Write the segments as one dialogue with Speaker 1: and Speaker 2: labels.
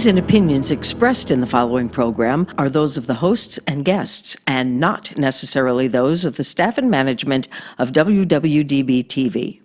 Speaker 1: views and opinions expressed in the following program are those of the hosts and guests, and not necessarily those of the staff and management of WWDB-TV.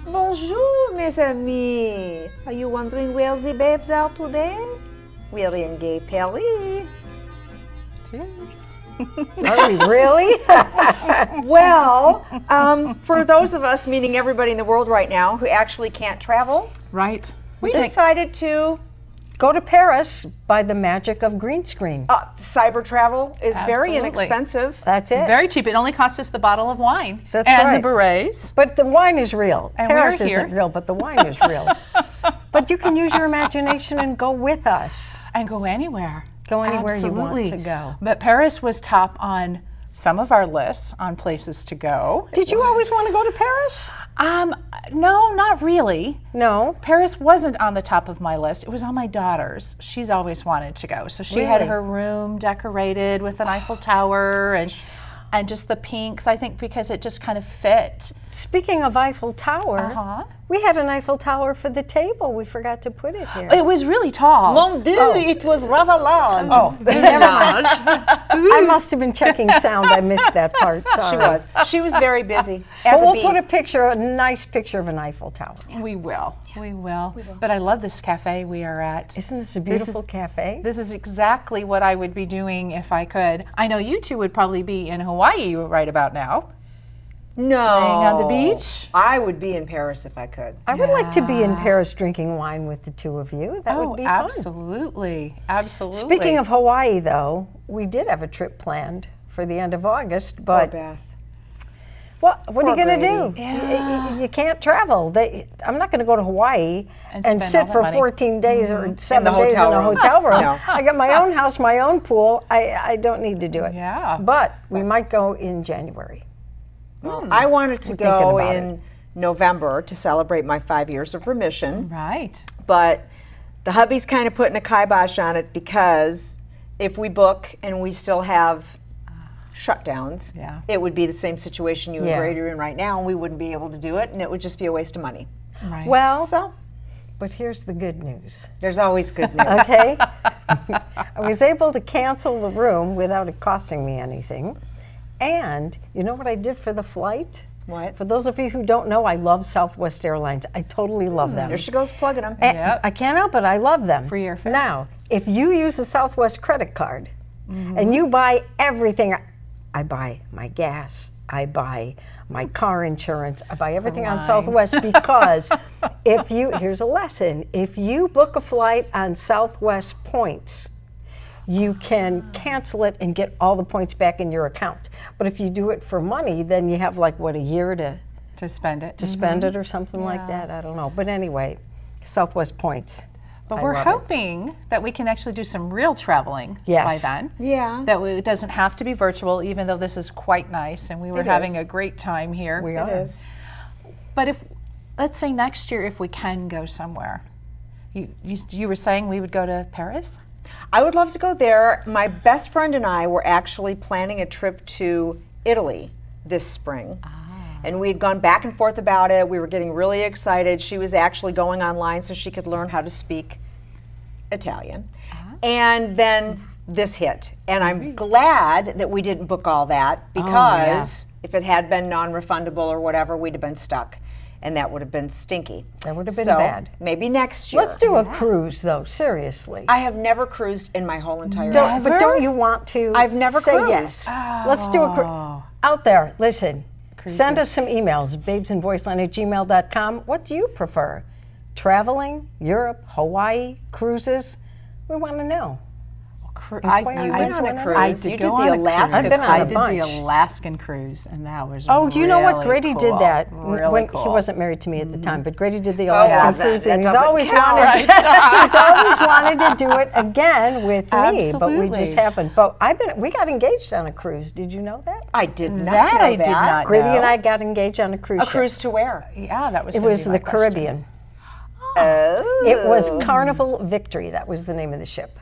Speaker 2: Bonjour, mes amis. Are you wondering where the babes are today? We're in Gay Paris.
Speaker 3: Are we really?
Speaker 2: Well, for those of us, meaning everybody in the world right now, who actually can't travel,
Speaker 4: right?
Speaker 2: We decided to
Speaker 3: go to Paris by the magic of green screen.
Speaker 2: Cyber travel is very
Speaker 4: Absolutely.
Speaker 2: inexpensive.
Speaker 3: That's it.
Speaker 4: Very cheap. It only cost us the bottle of wine.
Speaker 3: That's
Speaker 4: and
Speaker 3: right.
Speaker 4: the berets.
Speaker 3: But the wine is real.
Speaker 4: And
Speaker 3: Paris
Speaker 4: we're here.
Speaker 3: isn't real, but the wine is real. But you can use your imagination and go with us.
Speaker 4: And go anywhere.
Speaker 3: Go anywhere
Speaker 4: Absolutely.
Speaker 3: you want to go.
Speaker 4: But Paris was top on some of our lists on places to go.
Speaker 3: Did you always want to go to Paris?
Speaker 4: No, not really.
Speaker 3: No.
Speaker 4: Paris wasn't on the top of my list. It was on my daughter's. She's always wanted to go. So she had
Speaker 3: Really?
Speaker 4: her room decorated with an Eiffel Tower and just the pinks, I think, because it just kind of fit.
Speaker 3: Speaking of Eiffel Tower, we had an Eiffel Tower for the table. We forgot to put it here.
Speaker 4: It was really tall.
Speaker 2: Mon Dieu, it was rather large.
Speaker 3: Oh, never mind. I must have been checking sound. I missed that part. Sorry.
Speaker 2: She was very busy.
Speaker 3: But we'll put a nice picture of an Eiffel Tower.
Speaker 4: We will. We will. But I love this cafe we are at.
Speaker 3: Isn't this a beautiful cafe?
Speaker 4: This is exactly what I would be doing if I could. I know you two would probably be in Hawaii right about now.
Speaker 2: No.
Speaker 4: Laying on the beach.
Speaker 2: I would be in Paris if I could.
Speaker 3: I would like to be in Paris drinking wine with the two of you. That would be fun.
Speaker 4: Absolutely. Absolutely.
Speaker 3: Speaking of Hawaii, though, we did have a trip planned for the end of August, but
Speaker 2: Poor Beth.
Speaker 3: what are you going to do?
Speaker 4: Yeah.
Speaker 3: You can't travel. I'm not going to go to Hawaii and
Speaker 4: spend
Speaker 3: sit
Speaker 4: all that
Speaker 3: for
Speaker 4: money.
Speaker 3: 14 days or 7
Speaker 2: the
Speaker 3: days in
Speaker 2: hotel
Speaker 3: a
Speaker 2: room.
Speaker 3: hotel room.
Speaker 2: No.
Speaker 3: I got my own house, my own pool. I don't need to do it.
Speaker 4: Yeah.
Speaker 3: But we might go in January.
Speaker 2: I wanted to
Speaker 3: We're
Speaker 2: go
Speaker 3: thinking about
Speaker 2: in November to celebrate my 5 years of remission,
Speaker 4: Right.
Speaker 2: but the hubby's kind of putting a kibosh on it because if we book and we still have shutdowns,
Speaker 4: Yeah.
Speaker 2: it would be the same situation you and
Speaker 3: Yeah.
Speaker 2: Brady are in right now, and we wouldn't be able to do it, and it would just be a waste of money.
Speaker 4: Right.
Speaker 3: Well,
Speaker 2: So
Speaker 3: but here's the good news.
Speaker 2: there's always good news.
Speaker 3: Okay? I was able to cancel the room without it costing me anything. And you know what I did for the flight?
Speaker 2: What?
Speaker 3: For those of you who don't know, I love Southwest Airlines. I totally love them.
Speaker 2: There she goes plugging them.
Speaker 3: And
Speaker 4: Yep.
Speaker 3: I can't help it. I love them.
Speaker 4: Free airfare.
Speaker 3: Now, if you use a Southwest credit card and you buy everything, I buy my gas, I buy my car insurance, I buy everything on Southwest because here's a lesson, if you book a flight on Southwest points, you can cancel it and get all the points back in your account. But if you do it for money, then you have like, what, a year
Speaker 4: to spend it.
Speaker 3: to spend it or something like that? I don't know. But anyway, Southwest points.
Speaker 4: But
Speaker 3: I
Speaker 4: we're
Speaker 3: love it.
Speaker 4: hoping that we can actually do some real traveling
Speaker 3: Yes.
Speaker 4: by then.
Speaker 2: Yeah.
Speaker 4: That it doesn't have to be virtual, even though this is quite nice and we were
Speaker 2: It
Speaker 4: having
Speaker 2: is.
Speaker 4: a great time here.
Speaker 3: We
Speaker 2: It
Speaker 3: are.
Speaker 2: is.
Speaker 4: But if, let's say next year, if we can go somewhere, you were saying we would go to Paris?
Speaker 2: I would love to go there. My best friend and I were actually planning a trip to Italy this spring. And we had gone back and forth about it. We were getting really excited. She was actually going online so she could learn how to speak Italian. And then this hit. And I'm glad that we didn't book all that because if it had been non-refundable or whatever, we'd have been stuck. and that would have been stinky.
Speaker 3: That would have been
Speaker 2: So,
Speaker 3: bad.
Speaker 2: maybe next year.
Speaker 3: Let's do a cruise, though, seriously.
Speaker 2: I have never cruised in my whole entire life.
Speaker 3: But don't you want to
Speaker 2: I've never
Speaker 3: say
Speaker 2: cruised.
Speaker 3: yes? Let's do a cruise. Out there, listen, send us some emails, babesandvoiceline@gmail.com. What do you prefer? Traveling, Europe, Hawaii, cruises? We want to know.
Speaker 4: I
Speaker 2: went on a cruise.
Speaker 4: I
Speaker 2: You
Speaker 4: did
Speaker 2: did
Speaker 4: go
Speaker 2: the
Speaker 4: on a
Speaker 2: Alaska
Speaker 4: cruise.
Speaker 3: I've been on
Speaker 4: I
Speaker 3: a
Speaker 4: did
Speaker 3: bunch.
Speaker 4: the Alaskan cruise, and that was
Speaker 3: Oh, you know what?
Speaker 4: really
Speaker 3: Grady did
Speaker 4: cool.
Speaker 3: that
Speaker 4: Really
Speaker 3: when
Speaker 4: cool.
Speaker 3: he wasn't married to me at the time, but Grady did the Alaskan
Speaker 2: that-
Speaker 3: cruise,
Speaker 2: that
Speaker 3: and he's
Speaker 2: doesn't
Speaker 3: always
Speaker 2: count.
Speaker 3: wanted, he's always wanted to do it again with me, but we
Speaker 4: Absolutely.
Speaker 3: just haven't. But we got engaged on a cruise. Did you know that?
Speaker 2: I did not
Speaker 4: That
Speaker 2: know
Speaker 4: I did not
Speaker 3: Grady
Speaker 4: know.
Speaker 3: and I got engaged on a cruise
Speaker 2: A
Speaker 3: ship.
Speaker 2: cruise to where?
Speaker 4: Yeah, that was.
Speaker 3: It
Speaker 4: gonna
Speaker 3: was
Speaker 4: be my
Speaker 3: the
Speaker 4: question.
Speaker 3: Caribbean.
Speaker 2: Oh.
Speaker 3: It was Carnival Victory. That was the name of the ship,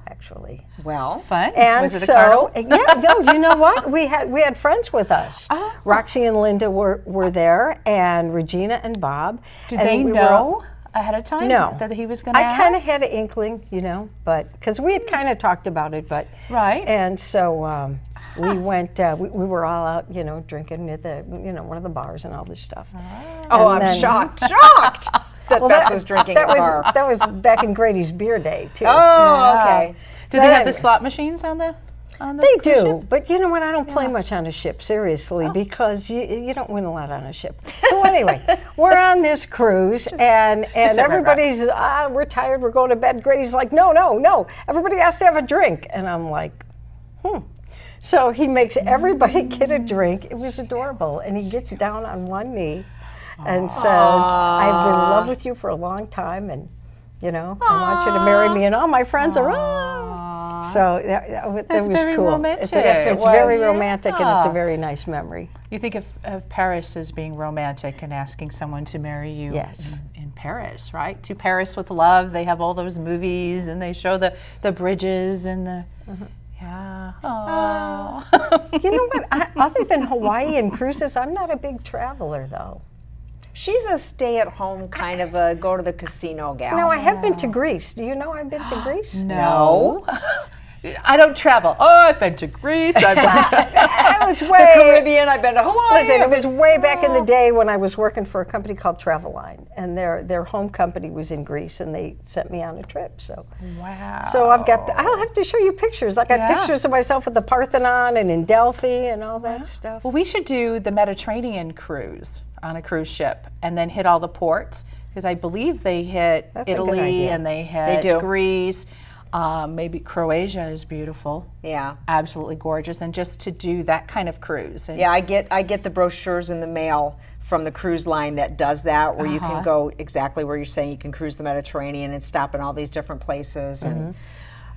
Speaker 3: actually.
Speaker 2: Well,
Speaker 4: Fun.
Speaker 3: And
Speaker 4: was it a
Speaker 3: so,
Speaker 4: carnival?
Speaker 3: yeah, no, you know what? We had friends with us.
Speaker 4: Oh.
Speaker 3: Roxy and Linda were there, and Regina and Bob.
Speaker 4: Did
Speaker 3: and
Speaker 4: they
Speaker 3: we were
Speaker 4: know
Speaker 3: all-
Speaker 4: ahead of time
Speaker 3: No.
Speaker 4: that he was going to
Speaker 3: I
Speaker 4: ask?
Speaker 3: kind of had an inkling, but because we had kind of talked about it, but
Speaker 4: Right.
Speaker 3: And so we went. We were all out, drinking at the, one of the bars and all this stuff.
Speaker 2: oh,
Speaker 3: And
Speaker 2: I'm
Speaker 3: then-
Speaker 2: shocked that
Speaker 3: Well,
Speaker 2: Beth was drinking
Speaker 3: that
Speaker 2: at the bar.
Speaker 3: that was back in Grady's beer day too.
Speaker 2: Oh, okay.
Speaker 4: Did they have the
Speaker 3: Anyway.
Speaker 4: slot machines on the?
Speaker 3: They
Speaker 4: cruise
Speaker 3: do,
Speaker 4: ship?
Speaker 3: but you know what? I don't play much on a ship, seriously, because you don't win a lot on a ship. So anyway, we're on this cruise, and everybody's, we're tired, we're going to bed. Grady's like, no, everybody has to have a drink. And I'm like, So he makes everybody get a drink. It was adorable. And he gets down on one knee and says, I've been in love with you for a long time, and I want you to marry me, and all my friends are, So that
Speaker 4: That's
Speaker 3: was
Speaker 4: very
Speaker 3: cool.
Speaker 4: romantic.
Speaker 3: It's
Speaker 2: It
Speaker 3: very
Speaker 2: was.
Speaker 3: romantic, and it's a
Speaker 4: Yeah.
Speaker 3: very nice memory.
Speaker 4: You think of Paris as being romantic and asking someone to marry you
Speaker 3: Yes.
Speaker 4: in Paris, right? To Paris with Love. They have all those movies, and they show the bridges and the. Yeah. Oh.
Speaker 3: You know what? Other than Hawaii and cruises, I'm not a big traveler, though.
Speaker 2: She's a stay-at-home kind of a go to the casino gal.
Speaker 3: No, I have been to Greece. Do you know I've been to Greece?
Speaker 2: No.
Speaker 4: I don't travel. Oh, I've been to Greece. I've been to.
Speaker 3: That was
Speaker 2: The
Speaker 3: way.
Speaker 2: Caribbean. I've been to Hawaii.
Speaker 3: Listen, it was
Speaker 2: I've been-
Speaker 3: way back in the day when I was working for a company called Travel Line, and their home company was in Greece, and they sent me on a trip. So,
Speaker 4: Wow.
Speaker 3: so I'll have to show you pictures. I got
Speaker 4: Yeah.
Speaker 3: pictures of myself at the Parthenon and in Delphi and all that stuff.
Speaker 4: Well, we should do the Mediterranean cruise on a cruise ship and then hit all the ports, because I believe they hit
Speaker 3: That's a good
Speaker 4: Italy
Speaker 3: idea.
Speaker 4: and they hit
Speaker 2: do.
Speaker 4: Greece. Maybe Croatia is beautiful.
Speaker 2: Yeah.
Speaker 4: Absolutely gorgeous. And just to do that kind of cruise. And
Speaker 2: Yeah, I get the brochures in the mail from the cruise line that does that, where you can go exactly where you're saying you can cruise the Mediterranean and stop in all these different places. And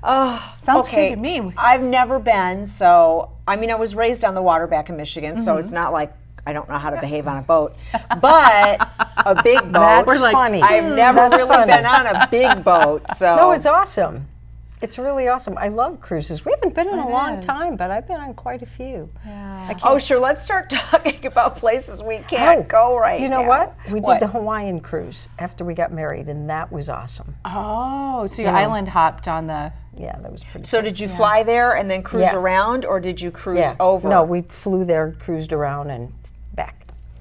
Speaker 4: Sounds
Speaker 2: okay,
Speaker 4: good to me.
Speaker 2: I've never been, so I was raised on the water back in Michigan, so it's not like I don't know how to behave on a boat. But a big boat.
Speaker 3: That's funny.
Speaker 2: I've never
Speaker 3: That's
Speaker 2: really
Speaker 3: funny.
Speaker 2: been on a big boat. So
Speaker 3: No, it's awesome. It's really awesome. I love cruises. We haven't been in a long
Speaker 4: is.
Speaker 3: time, but I've been on quite a few.
Speaker 4: Yeah.
Speaker 2: Oh, sure. Let's start talking about places we can't go right
Speaker 3: You know
Speaker 2: now.
Speaker 3: what? We
Speaker 2: What?
Speaker 3: did the Hawaiian cruise after we got married, and that was awesome.
Speaker 4: Oh, so you
Speaker 3: Yeah.
Speaker 4: island hopped on the.
Speaker 3: Yeah, that was pretty
Speaker 2: So did you fly there and then cruise
Speaker 3: Yeah.
Speaker 2: around, or did you cruise
Speaker 3: Yeah.
Speaker 2: over?
Speaker 3: No, we flew there, cruised around, and back.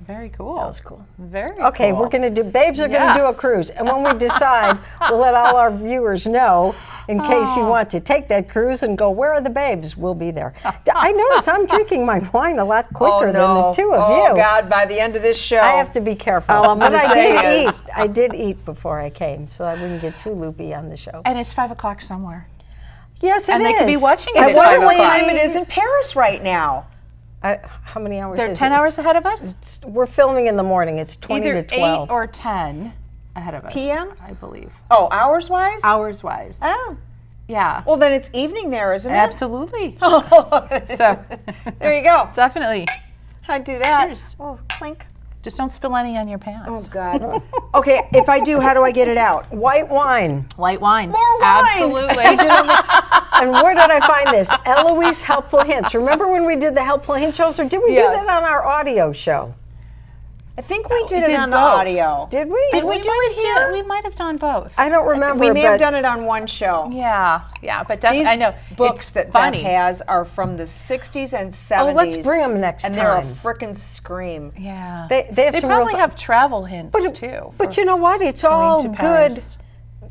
Speaker 4: Very cool.
Speaker 3: That was cool.
Speaker 4: Very
Speaker 3: Okay,
Speaker 4: cool.
Speaker 3: we're gonna do. Babes are
Speaker 4: Yeah.
Speaker 3: gonna do a cruise, and when we decide, we'll let all our viewers know in case you want to take that cruise and go. Where are the babes? We'll be there. I notice I'm drinking my wine a lot quicker than the two of you.
Speaker 2: Oh God! By the end of this show,
Speaker 3: I have to be careful.
Speaker 2: All I'm
Speaker 3: but
Speaker 2: gonna
Speaker 3: I
Speaker 2: say
Speaker 3: did
Speaker 2: is-
Speaker 3: eat. I did eat before I came, so I wouldn't get too loopy on the show.
Speaker 4: And it's 5 o'clock somewhere.
Speaker 3: Yes, it is.
Speaker 4: And they could be watching it
Speaker 2: I
Speaker 4: at
Speaker 2: wonder
Speaker 4: 5
Speaker 2: what
Speaker 4: o'clock.
Speaker 2: time it is in Paris right now.
Speaker 3: How many hours
Speaker 4: They're
Speaker 3: is
Speaker 4: 10
Speaker 3: it?
Speaker 4: hours ahead of us?
Speaker 3: We're filming in the morning. It's 20
Speaker 4: Either
Speaker 3: to 12.
Speaker 4: 8 or 10 ahead of us.
Speaker 2: PM?
Speaker 4: I believe.
Speaker 2: Oh, hours wise?
Speaker 4: Hours wise.
Speaker 2: Oh,
Speaker 4: Yeah.
Speaker 2: well then it's evening there, isn't it?
Speaker 4: Absolutely.
Speaker 2: Absolutely.
Speaker 4: So
Speaker 2: There you go.
Speaker 4: definitely.
Speaker 2: I'd do that.
Speaker 4: Cheers.
Speaker 2: Oh, clink.
Speaker 4: Just don't spill any on your pants.
Speaker 2: Oh God. Okay, if I do, how do I get it out?
Speaker 3: White wine.
Speaker 4: White wine.
Speaker 2: More wine.
Speaker 4: Absolutely.
Speaker 3: And where did I find this? Eloise Helpful Hints. Remember when we did the Helpful Hint shows, or did we
Speaker 2: Yes.
Speaker 3: do that on our audio show?
Speaker 2: I think we did it
Speaker 4: did
Speaker 2: on the
Speaker 4: both.
Speaker 2: audio.
Speaker 3: Did we?
Speaker 2: Did we do it here?
Speaker 4: We might have done both.
Speaker 3: I don't remember.
Speaker 2: We may have
Speaker 3: but-
Speaker 2: done it on one show.
Speaker 4: Yeah, but
Speaker 2: These
Speaker 4: definitely, I know.
Speaker 2: books
Speaker 4: it's
Speaker 2: that
Speaker 4: funny.
Speaker 2: Beth has are from the 60s and 70s.
Speaker 3: Oh, let's bring 'em next
Speaker 2: and they're a
Speaker 3: time.
Speaker 2: frickin' scream.
Speaker 4: Yeah.
Speaker 3: They have some real
Speaker 4: probably
Speaker 3: fun-
Speaker 4: have travel hints too.
Speaker 3: But you know what? It's all
Speaker 4: to
Speaker 3: good
Speaker 4: Paris.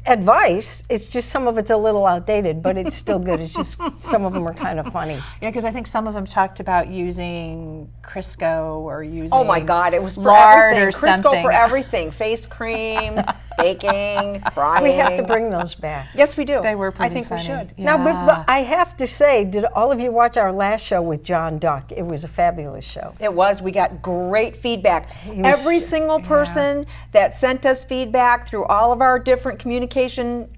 Speaker 3: advice. It's just some of it's a little outdated, but it's still good. It's just some of them are kind of funny.
Speaker 4: Yeah, because I think some of them talked about using Crisco or using
Speaker 2: Oh my God, it was for
Speaker 4: lard
Speaker 2: everything.
Speaker 4: or
Speaker 2: Crisco
Speaker 4: something.
Speaker 2: for everything. Face cream, baking, frying.
Speaker 3: We have to bring those back.
Speaker 2: Yes, we do.
Speaker 4: They were pretty
Speaker 2: I think
Speaker 4: funny.
Speaker 2: we should.
Speaker 4: Yeah.
Speaker 3: Now, but I have to say, did all of you watch our last show with John Duck? It was a fabulous show.
Speaker 2: It was. We got great feedback.
Speaker 3: was-
Speaker 2: Every single person that sent us feedback through all of our different communication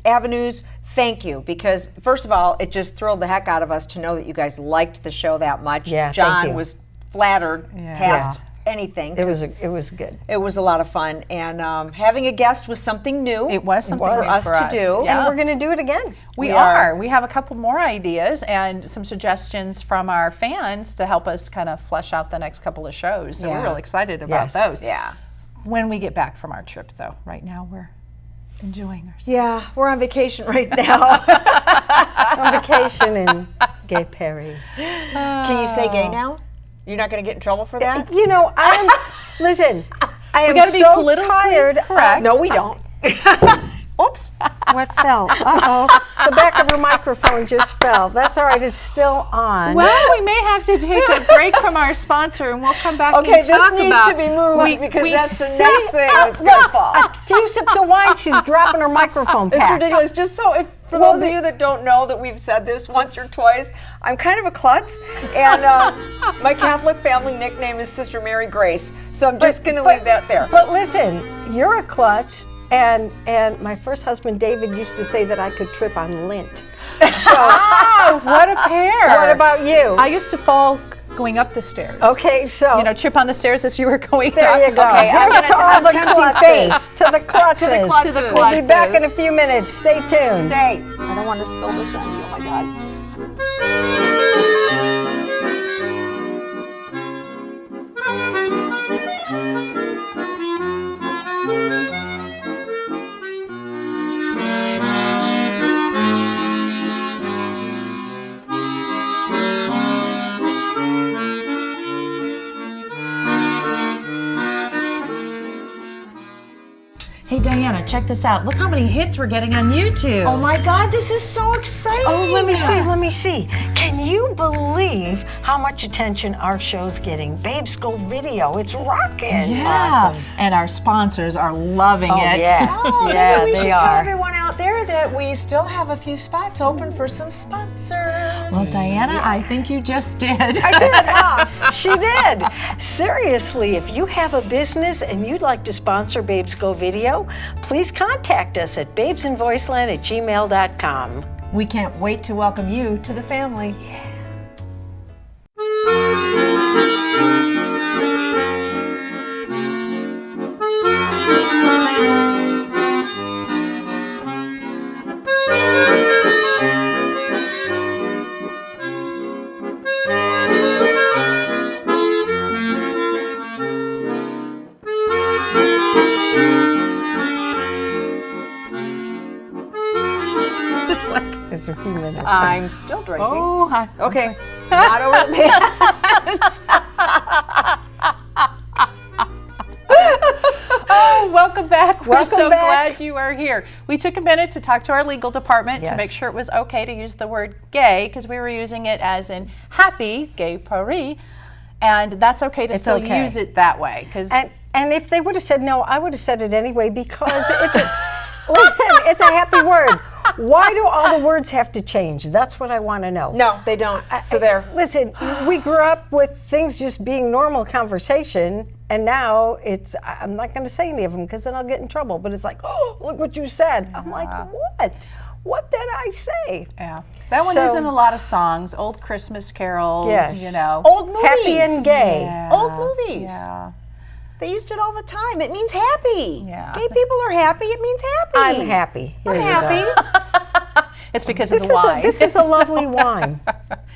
Speaker 2: avenues, thank you. Because first of all, it just thrilled the heck out of us to know that you guys liked the show that much.
Speaker 3: Yeah, thank
Speaker 2: John
Speaker 3: you.
Speaker 2: was flattered past anything.
Speaker 3: It
Speaker 2: 'cause
Speaker 3: was good.
Speaker 2: it was a lot of fun. And having a guest was something new.
Speaker 4: It was something
Speaker 2: for us to do.
Speaker 4: Yeah.
Speaker 3: And we're going to do it again.
Speaker 4: We
Speaker 2: We
Speaker 4: are.
Speaker 2: are.
Speaker 4: We have a couple more ideas and some suggestions from our fans to help us kind of flesh out the next couple of shows. So we're
Speaker 2: Yeah.
Speaker 4: really excited about
Speaker 3: Yes.
Speaker 4: those.
Speaker 2: Yeah.
Speaker 4: When we get back from our trip, though, right now we're enjoying ourselves.
Speaker 2: Yeah, we're on vacation right now.
Speaker 3: On vacation in Gay Perry.
Speaker 2: Can you say gay now? You're not going to get in trouble for that?
Speaker 3: You know, listen, I am
Speaker 4: gotta be
Speaker 3: so
Speaker 4: politically
Speaker 3: tired.
Speaker 4: correct.
Speaker 2: No, we don't. Oops.
Speaker 3: What fell? Uh-oh. The back of her microphone just fell. That's all right. It's still on.
Speaker 4: Well, we may have to take a break from our sponsor, and we'll come back
Speaker 2: Okay,
Speaker 4: and talk
Speaker 2: this needs
Speaker 4: about.
Speaker 2: to be moved because that's the
Speaker 3: see,
Speaker 2: next thing that's going to fall.
Speaker 3: A few sips of wine, she's dropping her microphone
Speaker 2: It's
Speaker 3: pack.
Speaker 2: ridiculous. Just so, if, for those of you that don't know that we've said this once or twice, I'm kind of a klutz, and my Catholic family nickname is Sister Mary Grace. So I'm just going to leave that there.
Speaker 3: But listen, you're a klutz, and my first husband David used to say that I could trip on lint. So
Speaker 4: Oh, what a pair!
Speaker 3: what about you?
Speaker 4: I used to fall going up the stairs.
Speaker 3: Okay, so
Speaker 4: You know, trip on the stairs as you were going
Speaker 3: there
Speaker 4: up.
Speaker 3: you go.
Speaker 2: Okay, I'm
Speaker 3: Here's to all
Speaker 2: I'm
Speaker 3: the
Speaker 2: tempting
Speaker 3: klutzes.
Speaker 2: fate.
Speaker 3: To the klutzes.
Speaker 2: klutzes. To the
Speaker 3: We'll be back in a
Speaker 4: klutzes.
Speaker 3: few minutes. Stay tuned.
Speaker 2: Stay. I don't want to spill this on you. Oh my God.
Speaker 5: Hey Diana, check this out. Look how many hits we're getting on YouTube.
Speaker 2: Oh my God, this is so exciting.
Speaker 3: Oh, let me see. Can you believe how much attention our show's getting? Babes Go Video, it's rocking.
Speaker 5: Yeah. And our sponsors are loving it.
Speaker 3: Yeah,
Speaker 2: Oh,
Speaker 3: yeah,
Speaker 2: maybe we
Speaker 3: they
Speaker 2: should tell
Speaker 3: are.
Speaker 2: everyone out there that we still have a few spots open for some sponsors.
Speaker 5: Well, Diana, I think you just did.
Speaker 2: I did, huh?
Speaker 3: She did. Seriously, if you have a business and you'd like to sponsor Babes Go Video, please contact us at babesinvoiceland@gmail.com.
Speaker 2: We can't wait to welcome you to the family.
Speaker 3: It's a few minutes.
Speaker 2: I'm still drinking.
Speaker 4: Oh, hi.
Speaker 2: Okay, not over the pants.
Speaker 4: Oh, welcome back. We're
Speaker 3: Welcome
Speaker 4: so
Speaker 3: back.
Speaker 4: glad you are here. We took a minute to talk to our legal department to
Speaker 3: Yes.
Speaker 4: make sure it was okay to use the word gay because we were using it as in happy, gay Paris, and that's okay to
Speaker 3: It's
Speaker 4: still
Speaker 3: okay.
Speaker 4: use it that way because
Speaker 3: And if they would have said no, I would have said it anyway because it's a, listen, it's a happy word. Why do all the words have to change? That's what I want to know.
Speaker 2: No, they don't. So there.
Speaker 3: Listen, we grew up with things just being normal conversation, and now it's, I'm not going to say any of them because then I'll get in trouble, but it's like, oh, look what you said. I'm like, what? What did I say?
Speaker 4: yeah, that one
Speaker 3: So-
Speaker 4: is in a lot of songs, old Christmas carols,
Speaker 3: Yes.
Speaker 4: you know.
Speaker 2: Old movies.
Speaker 3: Happy and gay.
Speaker 4: Yeah,
Speaker 2: Old movies.
Speaker 4: Yeah.
Speaker 2: They used it all the time. It means happy.
Speaker 4: Yeah.
Speaker 2: Gay people are happy. It means happy.
Speaker 3: I'm happy. Here
Speaker 2: I'm
Speaker 3: you
Speaker 2: happy.
Speaker 3: go.
Speaker 4: It's because of the wine.
Speaker 3: This is a lovely wine.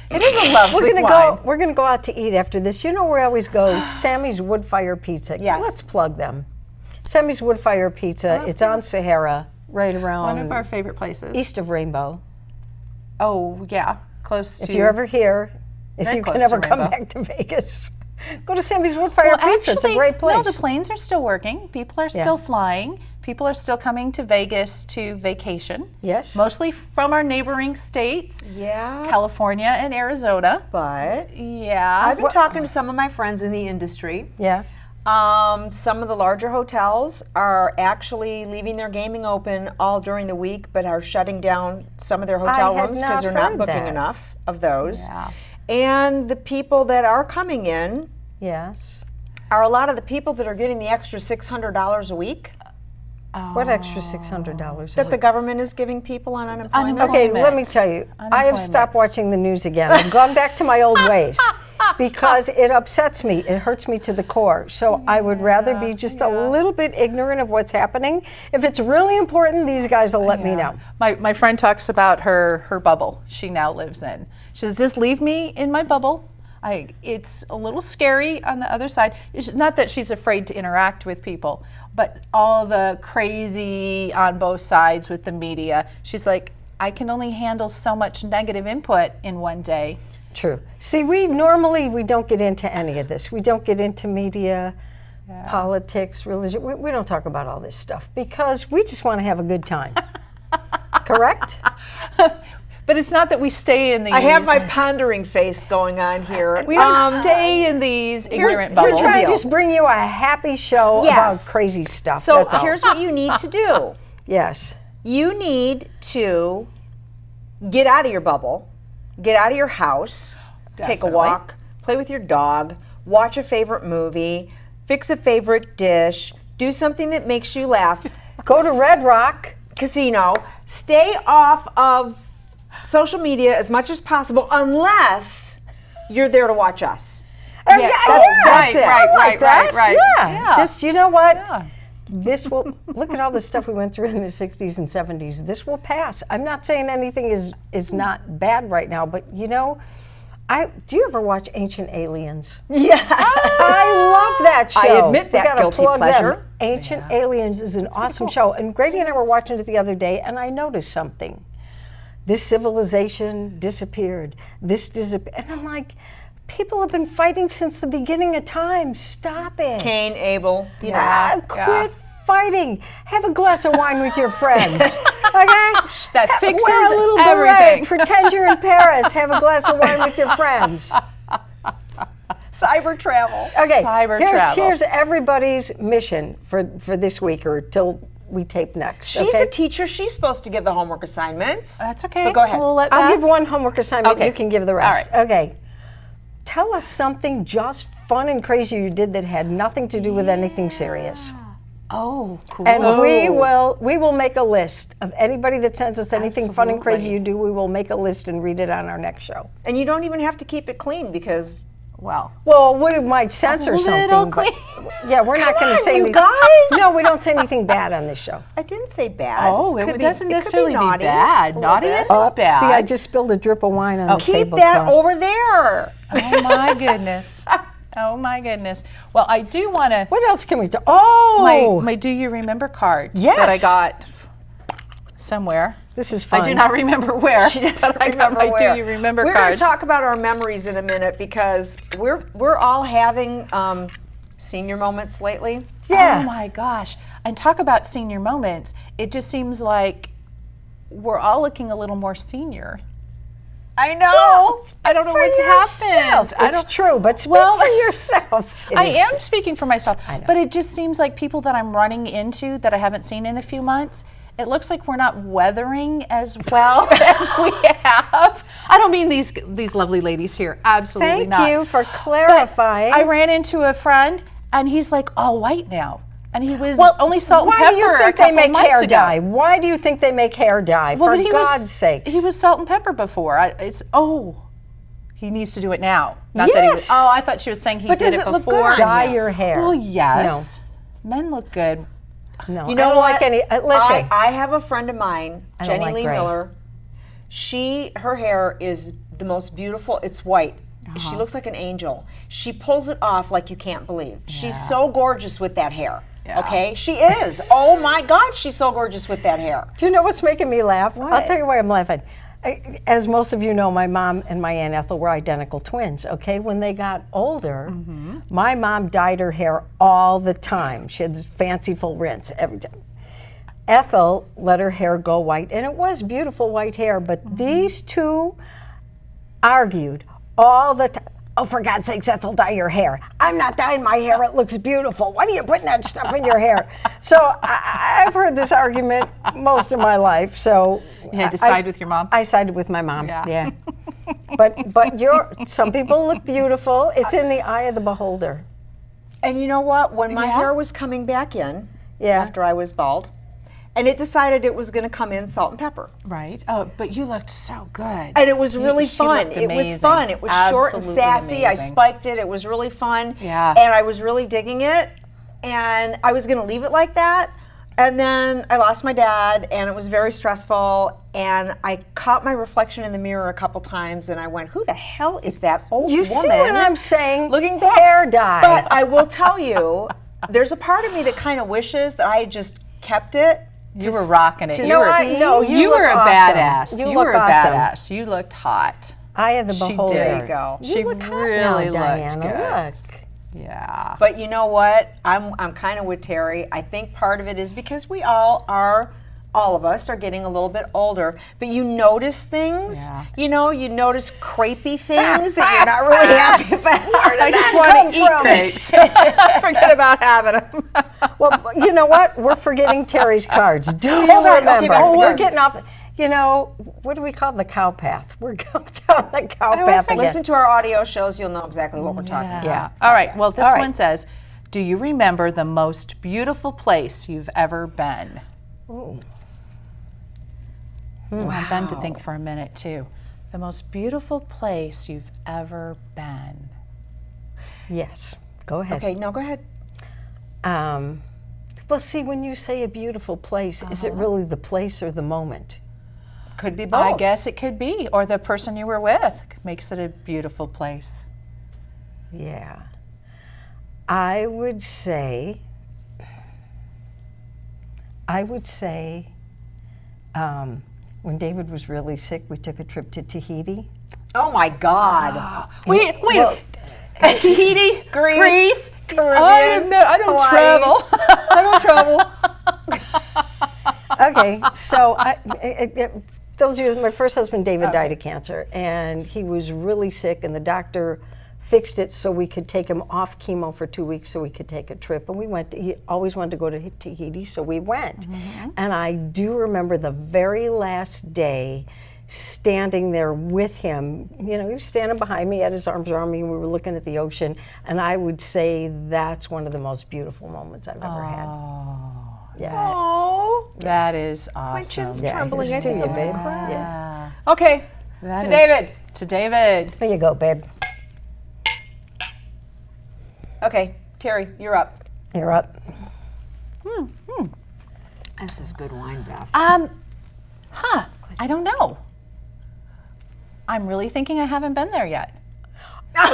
Speaker 4: It is a lovely wine.
Speaker 3: We're gonna go out to eat after this. You know where I always go? Sammy's Woodfire Pizza.
Speaker 2: Yes.
Speaker 3: Let's plug them. Sammy's Woodfire Pizza. It's on Sahara, right around
Speaker 4: One of our favorite places.
Speaker 3: east of Rainbow.
Speaker 4: Oh, yeah. Close to.
Speaker 3: If you're ever here, if
Speaker 4: Very
Speaker 3: you
Speaker 4: close
Speaker 3: can
Speaker 4: to
Speaker 3: ever come
Speaker 4: Rainbow.
Speaker 3: back to Vegas, go to Sammy's Woodfire Pizza. It's a great place.
Speaker 4: No, the planes are still working. People are still flying. People are still coming to Vegas to vacation.
Speaker 3: Yes.
Speaker 4: Mostly from our neighboring states,
Speaker 2: Yeah.
Speaker 4: California and Arizona.
Speaker 2: But
Speaker 4: Yeah.
Speaker 2: I've been talking to some of my friends in the industry.
Speaker 3: Yeah.
Speaker 2: Some of the larger hotels are actually leaving their gaming open all during the week, but are shutting down some of their hotel
Speaker 3: had
Speaker 2: rooms
Speaker 3: not
Speaker 2: because they're not
Speaker 3: heard
Speaker 2: booking
Speaker 3: that.
Speaker 2: enough of those.
Speaker 4: Yeah.
Speaker 2: And the people that are coming in
Speaker 3: Yes.
Speaker 2: are a lot of the people that are getting the extra $600 a week
Speaker 3: What extra $600?
Speaker 2: that the government is giving people on unemployment.
Speaker 3: Okay, let me tell you, I have stopped watching the news again. I've gone back to my old ways because it upsets me. It hurts me to the core. So I would rather be just a little bit ignorant of what's happening. If it's really important, these guys will let me know.
Speaker 4: My friend talks about her bubble she now lives in. She says, just leave me in my bubble. It's a little scary on the other side. It's not that she's afraid to interact with people, but all the crazy on both sides with the media. She's like, I can only handle so much negative input in one day.
Speaker 3: True. See, we don't get into any of this. We don't get into media, politics, religion. We don't talk about all this stuff because we just want to have a good time. Correct?
Speaker 4: But it's not that we stay in these.
Speaker 2: I have my pondering face going on here.
Speaker 4: We don't stay in these ignorant
Speaker 3: We're
Speaker 4: bubbles.
Speaker 3: trying to just bring you a happy show about
Speaker 2: Yes.
Speaker 3: crazy stuff.
Speaker 2: So
Speaker 3: That's all.
Speaker 2: here's what you need to do.
Speaker 3: Yes.
Speaker 2: You need to get out of your bubble, get out of your house, take a
Speaker 4: Definitely.
Speaker 2: walk, play with your dog, watch a favorite movie, fix a favorite dish, do something that makes you laugh.
Speaker 3: Go to Red Rock.
Speaker 2: Casino, stay off of social media as much as possible unless you're there to watch us.
Speaker 3: Yeah,
Speaker 2: that's it.
Speaker 3: I like that.
Speaker 4: right.
Speaker 3: Yeah. Just, you know what?
Speaker 4: Yeah.
Speaker 3: This will, look at all the stuff we went through in the 60s and 70s. This will pass. I'm not saying anything is not bad right now, but you know, do you ever watch Ancient Aliens?
Speaker 2: Yes.
Speaker 3: I love that show.
Speaker 2: I admit
Speaker 3: We
Speaker 2: that
Speaker 3: gotta
Speaker 2: guilty
Speaker 3: plug them.
Speaker 2: pleasure.
Speaker 3: Ancient Aliens is an awesome show. And Grady and I were watching it the other day, and I noticed something. This civilization disappeared. This disappeared. And I'm like, people have been fighting since the beginning of time. Stop it.
Speaker 2: Cain, Abel, you know.
Speaker 3: Quit fighting. Have a glass of wine with your friends. Okay?
Speaker 4: That fixes
Speaker 3: Wear a little
Speaker 4: everything.
Speaker 3: beret. Pretend you're in Paris. Have a glass of wine with your friends.
Speaker 2: Cyber travel.
Speaker 3: Okay.
Speaker 4: Cyber travel.
Speaker 3: Here's everybody's mission for this week or till we tape next.
Speaker 2: She's
Speaker 3: okay?
Speaker 2: the teacher. She's supposed to give the homework assignments.
Speaker 4: That's okay.
Speaker 2: But go ahead.
Speaker 4: We'll let
Speaker 3: I'll
Speaker 4: Beth-
Speaker 3: give one homework assignment.
Speaker 4: Okay.
Speaker 3: You can give the rest.
Speaker 4: All
Speaker 3: Okay. Tell us something just fun and crazy you did that had nothing to do with anything serious.
Speaker 4: Oh, cool.
Speaker 3: And we will make a list of anybody that sends us anything fun and crazy you do. We will make a list and read it on our next show.
Speaker 2: And you don't even have to keep it clean because
Speaker 4: Well,
Speaker 3: We might censor
Speaker 4: little
Speaker 3: something.
Speaker 4: clean.
Speaker 3: But yeah, we're not going to say
Speaker 2: you
Speaker 3: anything.
Speaker 2: guys.
Speaker 3: No, we don't say anything bad on this show.
Speaker 2: I didn't say bad.
Speaker 4: oh,
Speaker 2: Could
Speaker 4: it
Speaker 2: be-
Speaker 4: doesn't
Speaker 2: it could
Speaker 4: necessarily be
Speaker 2: naughty,
Speaker 4: bad.
Speaker 2: a little
Speaker 4: Naughty
Speaker 2: bit.
Speaker 4: isn't bad.
Speaker 3: See, I just spilled a drip of wine on the
Speaker 2: Keep
Speaker 3: tablecloth.
Speaker 2: that over there.
Speaker 4: Oh my goodness. Oh my goodness. Well, I do want to.
Speaker 3: What else can we do? Oh,
Speaker 4: My Do You Remember cards
Speaker 3: Yes.
Speaker 4: that I got somewhere.
Speaker 3: this is fun.
Speaker 4: I do not remember where.
Speaker 2: She doesn't
Speaker 4: but I got
Speaker 2: remember
Speaker 4: my
Speaker 2: where.
Speaker 4: Do You Remember
Speaker 2: We're going
Speaker 4: cards.
Speaker 2: to talk about our memories in a minute because we're all having senior moments lately.
Speaker 3: Yeah.
Speaker 4: Oh my gosh. And talk about senior moments. It just seems like we're all looking a little more senior.
Speaker 2: I know.
Speaker 4: I don't know
Speaker 3: For
Speaker 4: what's
Speaker 3: yourself.
Speaker 4: happened.
Speaker 3: It's true, but speak
Speaker 4: Well,
Speaker 3: for yourself. It
Speaker 4: I
Speaker 3: is
Speaker 4: am speaking for myself,
Speaker 3: know.
Speaker 4: but it just seems like people that I'm running into that I haven't seen in a few months, it looks like we're not weathering as well as we have. I don't mean these lovely ladies here, absolutely
Speaker 3: Thank
Speaker 4: not.
Speaker 3: you for
Speaker 4: But
Speaker 3: clarifying.
Speaker 4: I ran into a friend and he's like all white now. And he was
Speaker 3: Well,
Speaker 4: only salt and
Speaker 3: why
Speaker 4: pepper
Speaker 3: do you
Speaker 4: a
Speaker 3: think they
Speaker 4: couple
Speaker 3: make
Speaker 4: months
Speaker 3: hair
Speaker 4: ago.
Speaker 3: dye? Why do you think they make hair dye?
Speaker 4: Well,
Speaker 3: For
Speaker 4: but he
Speaker 3: God's
Speaker 4: was,
Speaker 3: sakes.
Speaker 4: He was salt and pepper before. He needs to do it now. Not that he
Speaker 3: Yes.
Speaker 4: was, I thought she was saying he
Speaker 2: But
Speaker 4: did
Speaker 2: does
Speaker 4: it
Speaker 2: it look good
Speaker 4: before.
Speaker 2: on
Speaker 3: Dye
Speaker 2: you?
Speaker 3: your hair.
Speaker 4: Well, yes. Men look good.
Speaker 3: No,
Speaker 2: You know
Speaker 3: I don't
Speaker 2: what?
Speaker 3: like any. Listen,
Speaker 2: I have a friend of mine,
Speaker 3: don't
Speaker 2: Jenny
Speaker 3: like
Speaker 2: Lee
Speaker 3: gray.
Speaker 2: Miller. Her hair is the most beautiful. It's white. She looks like an angel. She pulls it off like you can't believe. She's so gorgeous with that hair. Okay, she is. Oh my God, she's so gorgeous with that hair.
Speaker 3: Do you know what's making me laugh?
Speaker 2: What?
Speaker 3: I'll tell you why I'm laughing. As most of you know, my mom and my Aunt Ethel were identical twins, okay? When they got older, my mom dyed her hair all the time. She had this fanciful rinse every time. Ethel let her hair go white, and it was beautiful white hair, but these two argued all the time. Oh, for God's sakes, Ethel, dye your hair. I'm not dyeing my hair. It looks beautiful. Why are you putting that stuff in your hair? So I've heard this argument most of my life. So
Speaker 4: You had to side with your mom?
Speaker 3: I sided with my mom.
Speaker 4: Yeah.
Speaker 3: Yeah. But some people look beautiful. It's in the eye of the beholder.
Speaker 2: And you know what? When my hair was coming back in
Speaker 3: Yeah.
Speaker 2: after I was bald, and it decided it was going to come in salt and pepper.
Speaker 4: Right. Oh, but you looked so good.
Speaker 2: And it was really
Speaker 4: She
Speaker 2: fun.
Speaker 4: looked
Speaker 2: It was
Speaker 4: amazing.
Speaker 2: fun. It was short and
Speaker 4: Absolutely
Speaker 2: sassy. I
Speaker 4: amazing.
Speaker 2: spiked it. It was really fun.
Speaker 4: Yeah.
Speaker 2: And I was really digging it. And I was going to leave it like that. And then I lost my dad, and it was very stressful. And I caught my reflection in the mirror a couple times, and I went, "Who the hell is that old
Speaker 3: You
Speaker 2: woman?"
Speaker 3: see what I'm saying?
Speaker 2: Looking back.
Speaker 3: Hair dye.
Speaker 2: But I will tell you, there's a part of me that kind of wishes that I had just kept it.
Speaker 4: You were rocking it.
Speaker 2: to
Speaker 4: You were,
Speaker 2: see.
Speaker 3: No,
Speaker 4: you
Speaker 3: look
Speaker 4: were a
Speaker 3: awesome.
Speaker 4: badass.
Speaker 3: You
Speaker 4: You
Speaker 3: look
Speaker 4: were a
Speaker 3: awesome.
Speaker 4: badass. You looked hot.
Speaker 3: Eye of the
Speaker 4: She
Speaker 3: beholder.
Speaker 4: did.
Speaker 2: There you go.
Speaker 4: She
Speaker 3: look hot
Speaker 4: really
Speaker 3: now,
Speaker 4: looked
Speaker 3: Diana.
Speaker 4: good.
Speaker 3: Look.
Speaker 4: Yeah.
Speaker 2: But you know what? I'm kind of with Terry. I think part of it is because all of us are getting a little bit older, but you notice things.
Speaker 4: Yeah.
Speaker 2: You know, you notice crepey things that you're not really happy about.
Speaker 4: I just want to eat crepes. Forget about having them.
Speaker 3: Well, you know what? We're forgetting Terry's cards. Do you
Speaker 2: Hold on, okay,
Speaker 3: remember?
Speaker 2: back to
Speaker 3: We're
Speaker 2: cards.
Speaker 3: getting off. You know, what do we call the cow path? We're going down the cow path again.
Speaker 2: Listen to our audio shows, you'll know exactly what we're talking about.
Speaker 3: Yeah.
Speaker 4: All right. Well, this
Speaker 3: All right.
Speaker 4: one says, "Do you remember the most beautiful place you've ever been?" I want them to think for a minute too. The most beautiful place you've ever been.
Speaker 3: Yes. Go ahead.
Speaker 2: Okay, no, go ahead.
Speaker 3: Well, see, when you say a beautiful place, is it really the place or the moment?
Speaker 2: Could be both.
Speaker 4: I guess it could be, or the person you were with makes it a beautiful place.
Speaker 3: Yeah. I would say, when David was really sick, we took a trip to Tahiti.
Speaker 2: Oh my God.
Speaker 4: Wait.
Speaker 3: Well,
Speaker 4: Tahiti, Greece.
Speaker 2: Caribbean,
Speaker 4: I don't
Speaker 2: Hawaii.
Speaker 4: travel.
Speaker 2: I don't travel.
Speaker 3: Okay, so those years, my first husband David died of cancer, and he was really sick, and the doctor fixed it so we could take him off chemo for 2 weeks so we could take a trip. And we went. He always wanted to go to Tahiti, so we went. And I do remember the very last day, standing there with him. You know, he was standing behind me, had his arms around me, and we were looking at the ocean. And I would say that's one of the most beautiful moments I've ever had. Yeah.
Speaker 2: Oh,
Speaker 4: That is awesome.
Speaker 2: my chin's
Speaker 3: Yeah,
Speaker 2: trembling.
Speaker 3: here's
Speaker 2: I
Speaker 3: to
Speaker 2: think
Speaker 3: you,
Speaker 2: I'm
Speaker 3: babe.
Speaker 2: gonna cry.
Speaker 3: Yeah.
Speaker 2: Okay,
Speaker 4: That
Speaker 2: to
Speaker 4: is-
Speaker 2: David.
Speaker 4: To David.
Speaker 3: There you go, babe.
Speaker 2: Okay, Terry, you're up.
Speaker 3: You're up.
Speaker 2: This is good wine, Beth.
Speaker 4: I don't know. I'm really thinking I haven't been there yet.
Speaker 3: Now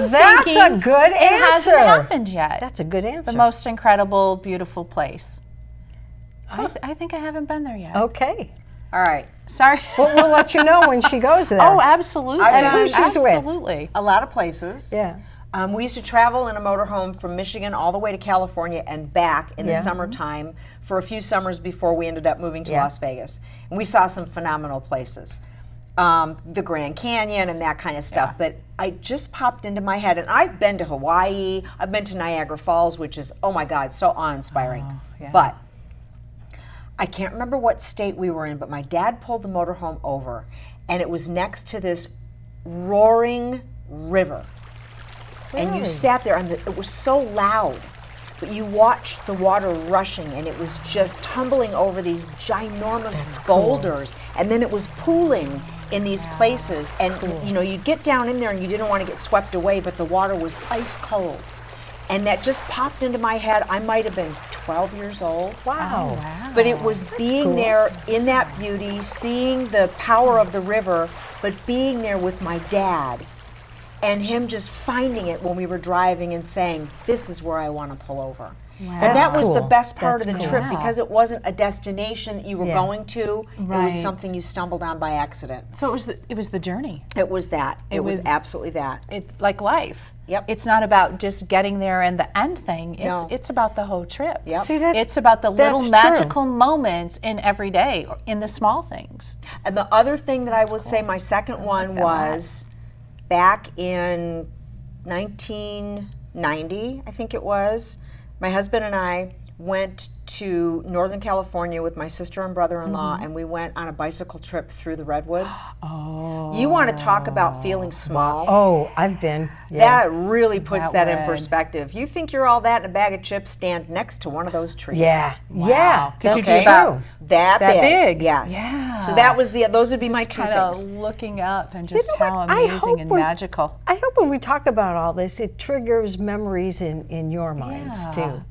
Speaker 3: that's a
Speaker 4: thinking
Speaker 3: good
Speaker 4: It hasn't
Speaker 3: answer.
Speaker 4: happened yet.
Speaker 3: That's a good answer.
Speaker 4: The most incredible, beautiful place. I think I haven't been there yet.
Speaker 3: Okay.
Speaker 2: All right.
Speaker 4: Sorry.
Speaker 3: Well, we'll let you know when she goes there.
Speaker 4: Oh, absolutely.
Speaker 2: And who
Speaker 3: she's with.
Speaker 4: Absolutely.
Speaker 2: A lot of places.
Speaker 3: Yeah.
Speaker 2: We used to travel in a motorhome from Michigan all the way to California and back in the
Speaker 3: Yeah.
Speaker 2: summertime for a few summers before we ended up moving to
Speaker 3: Yeah.
Speaker 2: Las Vegas. And we saw some phenomenal places. The Grand Canyon and that kind of stuff. But I just popped into my head, and I've been to Hawaii, I've been to Niagara Falls, which is, oh my God, so awe-inspiring.
Speaker 4: yeah.
Speaker 2: But I can't remember what state we were in, but my dad pulled the motorhome over, and it was next to this roaring river. And you sat there, and it was so loud, but you watched the water rushing, and it was just tumbling over these ginormous boulders, and then it was pooling in these places, and you know, you'd get down in there, and you didn't want to get swept away, but the water was ice cold. And that just popped into my head. I might have been 12 years old.
Speaker 3: Wow.
Speaker 2: But it was being
Speaker 3: cool.
Speaker 2: there in that beauty, seeing the power of the river, but being there with my dad and him just finding it when we were driving and saying, this is where I want to pull over. And that was the
Speaker 3: cool.
Speaker 2: best part of
Speaker 3: That's
Speaker 2: the
Speaker 3: cool.
Speaker 2: trip
Speaker 4: Wow.
Speaker 2: because it wasn't a destination that you were
Speaker 3: Yeah.
Speaker 2: going to. It
Speaker 4: Right.
Speaker 2: was something you stumbled on by accident.
Speaker 4: So it was the journey.
Speaker 2: It was that. It was
Speaker 4: was-
Speaker 2: absolutely that.
Speaker 4: It like life.
Speaker 2: Yep.
Speaker 4: It's not about just getting there and the end thing.
Speaker 2: No.
Speaker 4: It's about the whole trip.
Speaker 2: Yep.
Speaker 3: See, that's,
Speaker 4: It's about the little
Speaker 3: that's
Speaker 4: magical moments in every day, or in the small things.
Speaker 2: And the other thing that I would say, my second one was back in 1990, I think it was, my husband and I went to Northern California with my sister and brother-in-law, and we went on a bicycle trip through the redwoods.
Speaker 4: Oh.
Speaker 2: You want to talk about feeling small?
Speaker 3: Oh, I've been. Yeah.
Speaker 2: That really puts
Speaker 4: That
Speaker 2: that in
Speaker 4: would.
Speaker 2: perspective. You think you're all that in a bag of chips, stand next to one of those trees.
Speaker 3: Yeah. Yeah.
Speaker 4: Could you
Speaker 3: That's
Speaker 4: do
Speaker 3: true.
Speaker 4: about
Speaker 2: That
Speaker 4: That
Speaker 2: big.
Speaker 4: big?
Speaker 2: Yes.
Speaker 4: Yeah.
Speaker 2: So that was those would be my two
Speaker 4: kind of
Speaker 2: things.
Speaker 4: looking up and just
Speaker 3: know
Speaker 4: how
Speaker 3: what? I
Speaker 4: amazing
Speaker 3: hope
Speaker 4: and
Speaker 3: when-
Speaker 4: magical.
Speaker 3: I hope when we talk about all this, it triggers memories in your minds
Speaker 4: Yeah.
Speaker 3: too.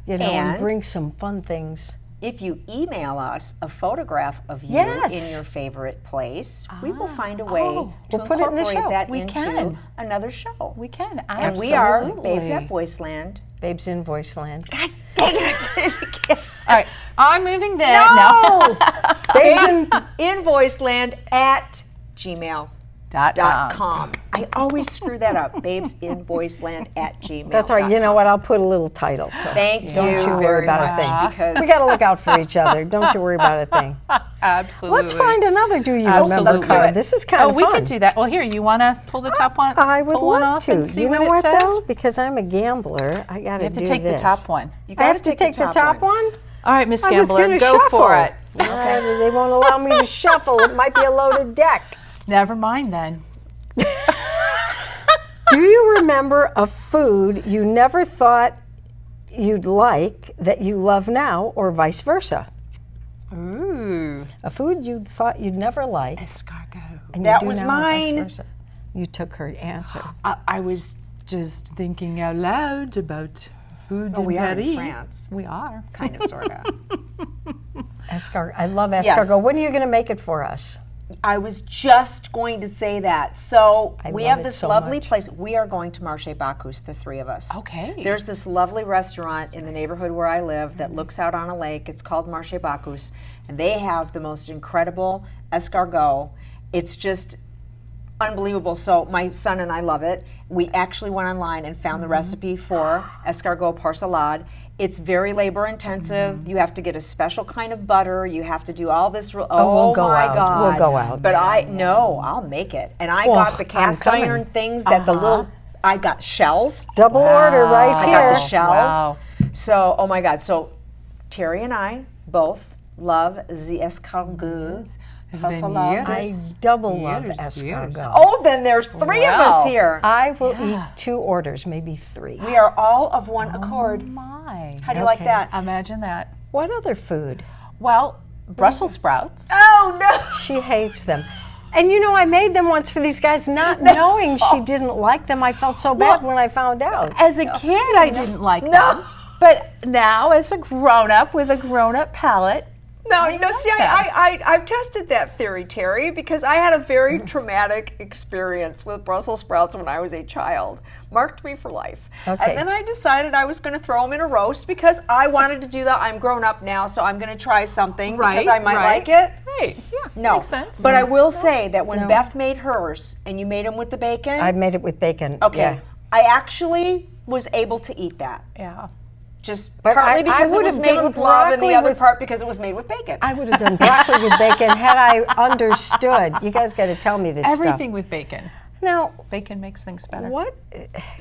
Speaker 3: You know, and
Speaker 2: And-
Speaker 3: bring some fun things.
Speaker 2: If you email us a photograph of you
Speaker 3: Yes.
Speaker 2: in your favorite place, we will find a way to
Speaker 3: We'll put it in the
Speaker 2: incorporate
Speaker 3: show.
Speaker 2: that
Speaker 4: We
Speaker 2: into
Speaker 4: can.
Speaker 2: another show.
Speaker 4: We can.
Speaker 2: And we are
Speaker 4: absolutely.
Speaker 2: Babes at Voiceland.
Speaker 3: Babes in Voiceland.
Speaker 2: God dang it!
Speaker 4: All right, I'm moving there. No.
Speaker 3: Babes in,
Speaker 2: in Voiceland at gmail.com.
Speaker 4: .com.
Speaker 2: I always screw that up. Babes in Voiceland at gmail.
Speaker 3: that's all right. You know what? I'll put a little title. So
Speaker 2: Thank
Speaker 3: don't
Speaker 2: you
Speaker 3: you worry
Speaker 2: very
Speaker 3: about
Speaker 2: much,
Speaker 3: a thing.
Speaker 2: because
Speaker 3: We got to look out for each other. Don't you worry about a thing.
Speaker 4: Absolutely.
Speaker 3: Let's find another Do You Remember
Speaker 4: Absolutely.
Speaker 3: card. This is kind
Speaker 4: Oh,
Speaker 3: of
Speaker 4: we
Speaker 3: fun.
Speaker 4: could do that. Well, here, you want to pull the top one?
Speaker 3: I would
Speaker 4: pull one
Speaker 3: love
Speaker 4: off
Speaker 3: to.
Speaker 4: and see
Speaker 3: You know
Speaker 4: what
Speaker 3: what,
Speaker 4: it says?
Speaker 3: though? Because I'm a gambler, I got to do
Speaker 4: You have to take
Speaker 3: this.
Speaker 4: the top one.
Speaker 2: you
Speaker 3: I have to take the top one?
Speaker 4: All right, Miss
Speaker 3: I was
Speaker 4: Gambler,
Speaker 3: gonna
Speaker 4: go
Speaker 3: shuffle.
Speaker 4: for it.
Speaker 3: They won't allow me to shuffle. It might be a loaded deck.
Speaker 4: Never mind then.
Speaker 3: Do you remember a food you never thought you'd like that you love now, or vice versa?
Speaker 4: Ooh,
Speaker 3: A food you thought you'd never like,
Speaker 4: escargot.
Speaker 3: and
Speaker 2: That
Speaker 3: you do
Speaker 2: was
Speaker 3: now, or vice
Speaker 2: mine.
Speaker 3: versa. You took her answer.
Speaker 4: I was just thinking out loud about food
Speaker 2: Oh,
Speaker 4: in
Speaker 2: we are
Speaker 4: Paris.
Speaker 2: in France.
Speaker 4: We are.
Speaker 2: Kind of, sort of.
Speaker 3: Escargot. I love escargot. When are you going to make it for us?
Speaker 2: I was just going to say that. So we
Speaker 3: love
Speaker 2: have
Speaker 3: it
Speaker 2: this
Speaker 3: so
Speaker 2: lovely
Speaker 3: much.
Speaker 2: place. We are going to Marché Bacchus, the three of us.
Speaker 4: Okay.
Speaker 2: There's this lovely restaurant in the neighborhood where I live that looks out on a lake. It's called Marché Bacchus, and they have the most incredible escargot. It's just unbelievable. So my son and I love it. We actually went online and found the recipe for escargot parcelade. It's very labor intensive. You have to get a special kind of butter. You have to do all this.
Speaker 3: we'll
Speaker 2: Oh
Speaker 3: go
Speaker 2: my
Speaker 3: out.
Speaker 2: God.
Speaker 3: We'll go out.
Speaker 2: But I'll make it. And I
Speaker 3: Well,
Speaker 2: got the
Speaker 3: I'm
Speaker 2: cast
Speaker 3: coming.
Speaker 2: iron things that the little, I got shells.
Speaker 3: Double order right
Speaker 2: I
Speaker 3: here.
Speaker 2: got the shells.
Speaker 4: Wow.
Speaker 2: So, oh my God. So Terry and I both love the escargot.
Speaker 4: It's been
Speaker 2: Parcelade.
Speaker 4: years.
Speaker 3: I double love
Speaker 4: Years,
Speaker 3: escargot.
Speaker 2: Oh, then there's three of us
Speaker 4: Wow.
Speaker 2: here.
Speaker 3: I will eat 2 orders, maybe 3.
Speaker 2: We are all of one accord.
Speaker 4: My.
Speaker 2: How do you like
Speaker 3: Okay.
Speaker 2: that?
Speaker 4: Imagine that.
Speaker 3: What other food?
Speaker 4: Well, Brussels sprouts.
Speaker 2: Oh, no.
Speaker 3: She hates them. And you know, I made them once for these guys, not knowing she didn't like them. I felt so bad when I found out.
Speaker 4: As a kid, I didn't like them. But now, as a grown-up with a grown-up palate,
Speaker 2: No,
Speaker 4: I
Speaker 2: no.
Speaker 4: like
Speaker 2: See,
Speaker 4: that.
Speaker 2: I've tested that theory, Terry, because I had a very traumatic experience with Brussels sprouts when I was a child. Marked me for life.
Speaker 3: Okay.
Speaker 2: And then I decided I was going to throw them in a roast because I wanted to do that. I'm grown up now, so I'm going to try something because I might like it.
Speaker 4: Right. Yeah.
Speaker 2: No,
Speaker 4: Makes sense.
Speaker 2: but I will say that when Beth made hers and you made them with the bacon,
Speaker 3: I made it with bacon.
Speaker 2: okay,
Speaker 3: Yeah.
Speaker 2: I actually was able to eat that.
Speaker 4: Yeah.
Speaker 2: Just
Speaker 3: But
Speaker 2: partly
Speaker 3: I
Speaker 2: because it
Speaker 3: would
Speaker 2: was
Speaker 3: have
Speaker 2: made
Speaker 3: done
Speaker 2: with love, and the
Speaker 3: broccoli
Speaker 2: other
Speaker 3: with-
Speaker 2: part because it was made with bacon.
Speaker 3: I would have done broccoli with bacon had I understood. You guys got to tell me this
Speaker 4: Everything with bacon.
Speaker 3: stuff. Now,
Speaker 4: Bacon makes things better.
Speaker 3: what?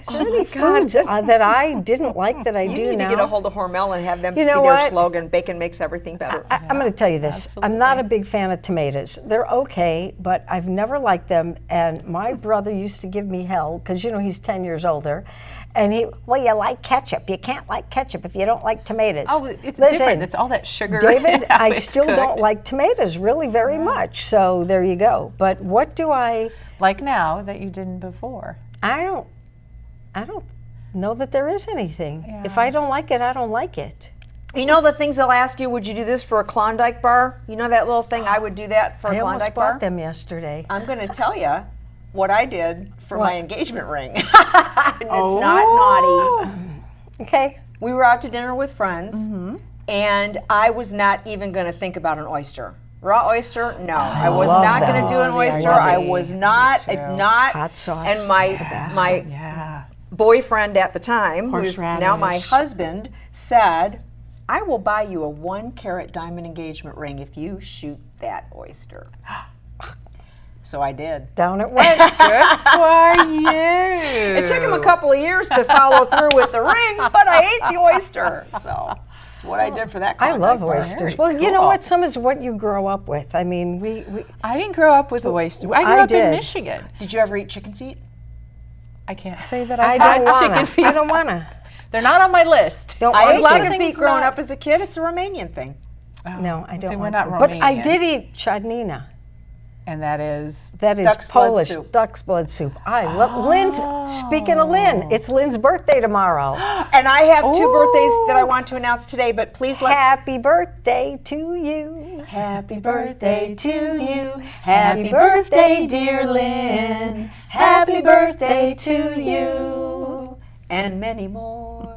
Speaker 3: So many foods that I didn't like that I
Speaker 2: You
Speaker 3: do
Speaker 2: need
Speaker 3: now.
Speaker 2: to get a hold of Hormel and have them
Speaker 3: You
Speaker 2: be
Speaker 3: know
Speaker 2: their
Speaker 3: what?
Speaker 2: slogan, bacon makes everything better.
Speaker 3: I'm going to tell you this. I'm not a big fan of tomatoes. They're okay, but I've never liked them. And my brother used to give me hell because, you know, he's 10 years older. And he, well, you like ketchup. You can't like ketchup if you don't like tomatoes.
Speaker 4: Oh, it's
Speaker 3: Listen,
Speaker 4: different. It's all that sugar.
Speaker 3: David,
Speaker 4: how
Speaker 3: I
Speaker 4: it's
Speaker 3: still don't
Speaker 4: cooked.
Speaker 3: like tomatoes really very much. So there you go. But what do I
Speaker 4: Like now that you didn't before.
Speaker 3: don't know that there is anything. If
Speaker 4: Yeah.
Speaker 3: I don't like it, I don't like it.
Speaker 2: You know the things they'll ask you, would you do this for a Klondike bar? You know that little thing, I would do that for a
Speaker 3: I almost
Speaker 2: Klondike
Speaker 3: bought
Speaker 2: bar?
Speaker 3: them yesterday.
Speaker 2: I'm going to tell you what I did for my engagement ring. It's
Speaker 3: Oh.
Speaker 2: not naughty.
Speaker 3: Okay.
Speaker 2: We were out to dinner with friends, and I was not even going to think about an oyster. Raw oyster? No, I was
Speaker 3: love
Speaker 2: not going
Speaker 3: them.
Speaker 2: to do an oyster.
Speaker 3: love
Speaker 2: I
Speaker 3: it.
Speaker 2: was not.
Speaker 3: Hot sauce,
Speaker 2: And my
Speaker 3: Tabasco.
Speaker 4: Yeah.
Speaker 2: boyfriend at the time, who's now my
Speaker 4: Horseradish.
Speaker 2: husband, said, "I will buy you a 1-carat diamond engagement ring if you shoot that oyster." So I did.
Speaker 3: Down it went.
Speaker 4: Good for you.
Speaker 2: It took him a couple of years to follow through with the ring, but I ate the oyster. So that's what I did for that.
Speaker 3: I love
Speaker 2: Klondike bar.
Speaker 3: oysters. Well, you know what? Some is what you grow up with. I mean, we
Speaker 4: I didn't grow up with oyster. I grew
Speaker 3: I
Speaker 4: up in
Speaker 3: did.
Speaker 4: Michigan.
Speaker 2: Did you ever eat chicken feet?
Speaker 4: I can't say that
Speaker 3: I
Speaker 4: I
Speaker 3: don't
Speaker 4: had chicken
Speaker 3: wanna.
Speaker 4: feet.
Speaker 3: I don't wanna.
Speaker 4: They're not on my list.
Speaker 3: Don't
Speaker 2: I
Speaker 3: want
Speaker 2: ate
Speaker 4: lot of
Speaker 2: chicken
Speaker 4: things
Speaker 2: feet growing
Speaker 4: not-
Speaker 2: up as a kid. It's a Romanian thing.
Speaker 3: No, I don't
Speaker 4: we're
Speaker 3: want
Speaker 4: not
Speaker 3: to. But I
Speaker 4: Romanian.
Speaker 3: did eat chudnina.
Speaker 4: And that is
Speaker 3: That is
Speaker 2: Duck's blood
Speaker 3: Polish
Speaker 2: soup.
Speaker 3: duck's blood soup. I love Lynn's. Speaking of Lynn, it's Lynn's birthday tomorrow.
Speaker 2: And I have 2 birthdays that I want to announce today, but please let's.
Speaker 3: Happy birthday to you.
Speaker 2: Happy birthday to you. Happy birthday, dear Lynn. Happy birthday to you. And many more.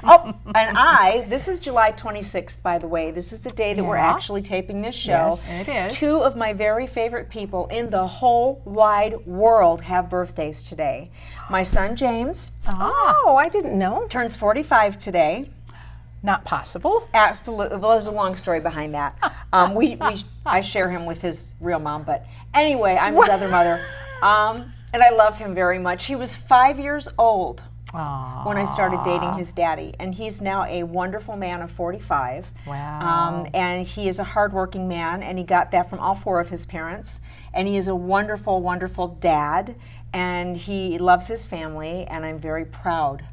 Speaker 2: Oh, and this is July 26th, by the way. This is the day that we're actually taping this show.
Speaker 4: Yes, it is.
Speaker 2: 2 of my very favorite people in the whole wide world have birthdays today. My son, James,
Speaker 3: Oh, I didn't know.
Speaker 2: turns 45 today.
Speaker 4: not possible.
Speaker 2: Absolutely. Well, there's a long story behind that. I share him with his real mom, but anyway, I'm his other mother. And I love him very much. He was 5 years old when I started dating his daddy, and he's now a wonderful man of 45.
Speaker 4: Wow.
Speaker 2: And he is a hardworking man, and he got that from all 4 of his parents. And he is a wonderful, wonderful dad, and he loves his family, and I'm very proud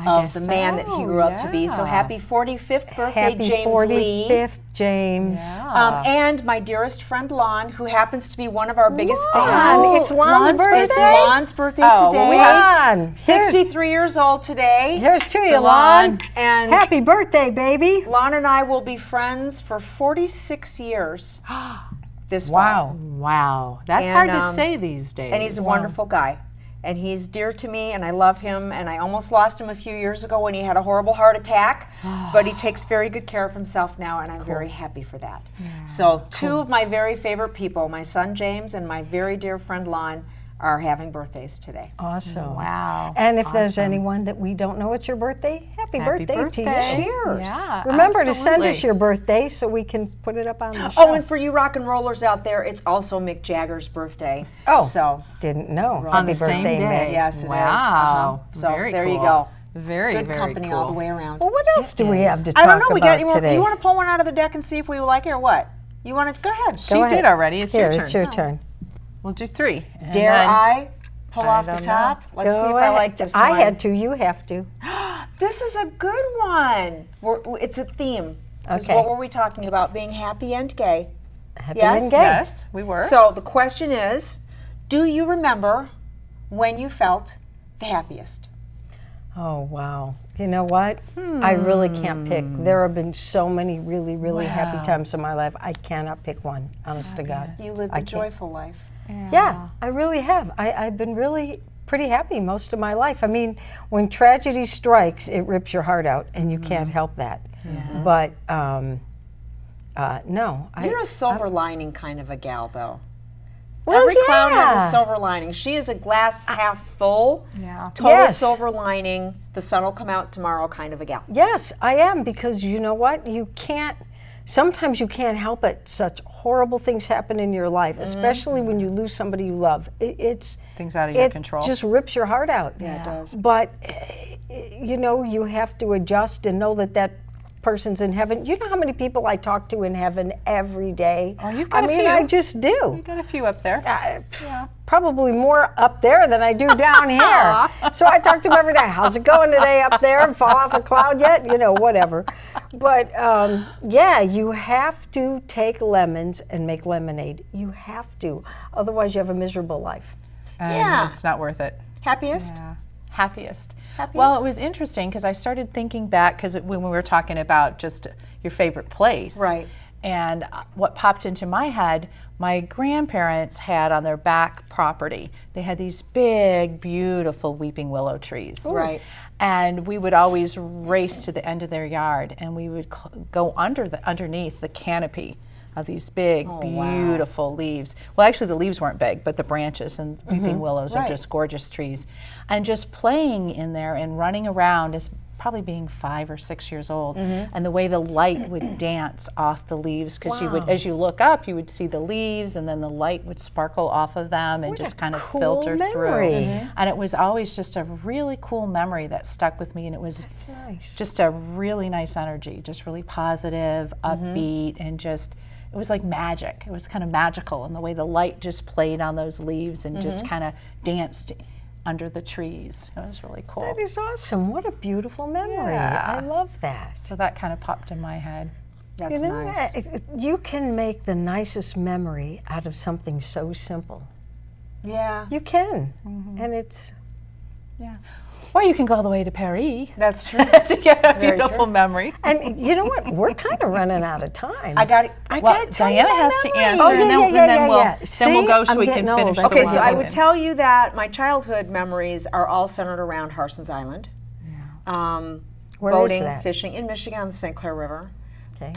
Speaker 2: of the man that he grew up to be. So happy 45th birthday,
Speaker 3: Happy
Speaker 2: James
Speaker 3: 45th,
Speaker 2: Lee.
Speaker 3: James.
Speaker 2: And my dearest friend Lon, who happens to be one of our biggest
Speaker 3: Lon,
Speaker 2: fans.
Speaker 3: it's Lon's birthday?
Speaker 2: It's Lon's birthday
Speaker 4: Oh,
Speaker 2: today.
Speaker 4: well, we
Speaker 3: Lon,
Speaker 2: 63 years old today.
Speaker 3: here's to you,
Speaker 4: Lon.
Speaker 3: Lon.
Speaker 2: And
Speaker 3: Happy birthday, baby.
Speaker 2: Lon and I will be friends for 46 years this fall.
Speaker 4: Wow. That's
Speaker 2: And,
Speaker 4: hard to say these days.
Speaker 2: And he's a wonderful guy. And he's dear to me, and I love him. And I almost lost him a few years ago when he had a horrible heart attack. But he takes very good care of himself now, and I'm very happy for that. So 2 of my very favorite people, my son James and my very dear friend Lon, are having birthdays today.
Speaker 3: Awesome.
Speaker 4: Wow.
Speaker 3: And if there's anyone that we don't know it's your birthday, happy birthday to you.
Speaker 2: Cheers.
Speaker 4: Yeah,
Speaker 3: Remember to send us
Speaker 4: absolutely.
Speaker 3: your birthday so we can put it up on the show.
Speaker 2: Oh, and for you rock and rollers out there, it's also Mick Jagger's birthday.
Speaker 3: Oh.
Speaker 2: So,
Speaker 3: Didn't know.
Speaker 4: On
Speaker 3: Happy
Speaker 4: the same
Speaker 3: birthday,
Speaker 4: day.
Speaker 3: Mick.
Speaker 2: yes, it is.
Speaker 4: Wow.
Speaker 2: So,
Speaker 4: Very
Speaker 2: there you
Speaker 4: cool.
Speaker 2: go.
Speaker 4: Very,
Speaker 2: Good
Speaker 4: very
Speaker 2: company
Speaker 4: cool.
Speaker 2: all the way around.
Speaker 3: Well, what else do we have to
Speaker 2: I
Speaker 3: talk
Speaker 2: don't know. We got
Speaker 3: about today?
Speaker 2: you want to pull one out of the deck and see if we like it or what? You want to go ahead?
Speaker 4: She
Speaker 3: Go
Speaker 4: did
Speaker 3: ahead.
Speaker 4: already. It's
Speaker 3: Here,
Speaker 4: your turn.
Speaker 3: it's your turn.
Speaker 4: We'll do 3. And
Speaker 2: Dare
Speaker 4: then-
Speaker 2: I pull off the
Speaker 3: don't know.
Speaker 2: top? Let's see if
Speaker 3: Go
Speaker 2: I
Speaker 3: ahead.
Speaker 2: like this
Speaker 3: I
Speaker 2: one.
Speaker 3: had to. You have to.
Speaker 2: This is a good one. It's a theme. 'Cause
Speaker 3: Okay.
Speaker 2: What were we talking about? Being happy and gay.
Speaker 3: Happy
Speaker 2: Yes?
Speaker 3: and gay.
Speaker 4: Yes, we were.
Speaker 2: So the question is, do you remember when you felt the happiest?
Speaker 3: Oh, wow. You know what? I really can't pick. There have been so many really, really happy times in my life. I cannot pick one, honest to God.
Speaker 2: You lived
Speaker 3: I
Speaker 2: a
Speaker 3: can't.
Speaker 2: joyful life.
Speaker 3: Yeah, I really have. I've been really pretty happy most of my life. I mean, when tragedy strikes, it rips your heart out, and you can't help that. But no,
Speaker 2: You're a silver lining kind of a gal, though.
Speaker 3: Well,
Speaker 2: Every clown has
Speaker 3: yeah.
Speaker 2: a silver lining. She is a glass half full,
Speaker 4: Yeah.
Speaker 2: total
Speaker 3: Yes.
Speaker 2: silver lining, the sun will come out tomorrow kind of a gal.
Speaker 3: Yes, I am, because you know what? You can't, sometimes you can't help it. Such horrible things happen in your life, especially when you lose somebody you love. It's
Speaker 4: Things out of your
Speaker 3: it
Speaker 4: control.
Speaker 3: just rips your heart out.
Speaker 2: Yeah, it does.
Speaker 3: But you know, you have to adjust and know that that person's in heaven. You know how many people I talk to in heaven every day?
Speaker 4: Oh, you've got
Speaker 3: I
Speaker 4: a
Speaker 3: mean,
Speaker 4: few.
Speaker 3: I just do.
Speaker 4: You got a few up there.
Speaker 3: Probably more up there than I do down here. So I talk to them every day. How's it going today up there? Fall off a cloud yet? You know, whatever. But yeah, you have to take lemons and make lemonade. You have to. Otherwise, you have a miserable life.
Speaker 4: And
Speaker 2: Yeah.
Speaker 4: It's not worth it.
Speaker 2: Happiest?
Speaker 4: Happiest. Well, it was interesting because I started thinking back because when we were talking about just your favorite place.
Speaker 2: Right.
Speaker 4: And what popped into my head, my grandparents had on their back property, they had these big, beautiful weeping willow trees.
Speaker 2: Right.
Speaker 4: And we would always race to the end of their yard, and we would go underneath the canopy of these big, beautiful leaves. Well, actually, the leaves weren't big, but the branches, and weeping willows are just gorgeous trees. And just playing in there and running around as probably being 5 or 6 years old, and the way the light would dance off the leaves, because you would, as you look up, you would see the leaves, and then the light would sparkle off of them and just kind of filter through. And it was always just a really cool memory that stuck with me, and it was just a really nice energy, just really positive, upbeat, and just, it was like magic. It was kind of magical, and the way the light just played on those leaves and just kind of danced under the trees. It was really cool.
Speaker 3: That is awesome. What a beautiful memory. I love that.
Speaker 4: So that kind of popped in my head.
Speaker 2: That's nice.
Speaker 3: You can make the nicest memory out of something so simple.
Speaker 2: Yeah.
Speaker 3: You can. And it's...
Speaker 4: Yeah. Or you can go all the way to Paris
Speaker 2: That's true.
Speaker 4: to get a
Speaker 2: very
Speaker 4: beautiful
Speaker 2: true.
Speaker 4: memory.
Speaker 3: And you know what? We're kind of running out of time.
Speaker 2: I got
Speaker 4: Well,
Speaker 2: to tell
Speaker 4: Diana
Speaker 2: you my
Speaker 4: has to
Speaker 2: memory.
Speaker 4: answer,
Speaker 3: Oh,
Speaker 4: and then, then we'll
Speaker 3: See?
Speaker 4: go so
Speaker 3: I'm
Speaker 4: we can
Speaker 3: getting
Speaker 4: finish.
Speaker 3: old.
Speaker 4: the
Speaker 2: Okay, so I
Speaker 4: one.
Speaker 2: would tell you that my childhood memories are all centered around Harson's Island.
Speaker 3: Where
Speaker 2: Boating,
Speaker 3: is that?
Speaker 2: fishing in Michigan on the St. Clair River.
Speaker 3: Okay.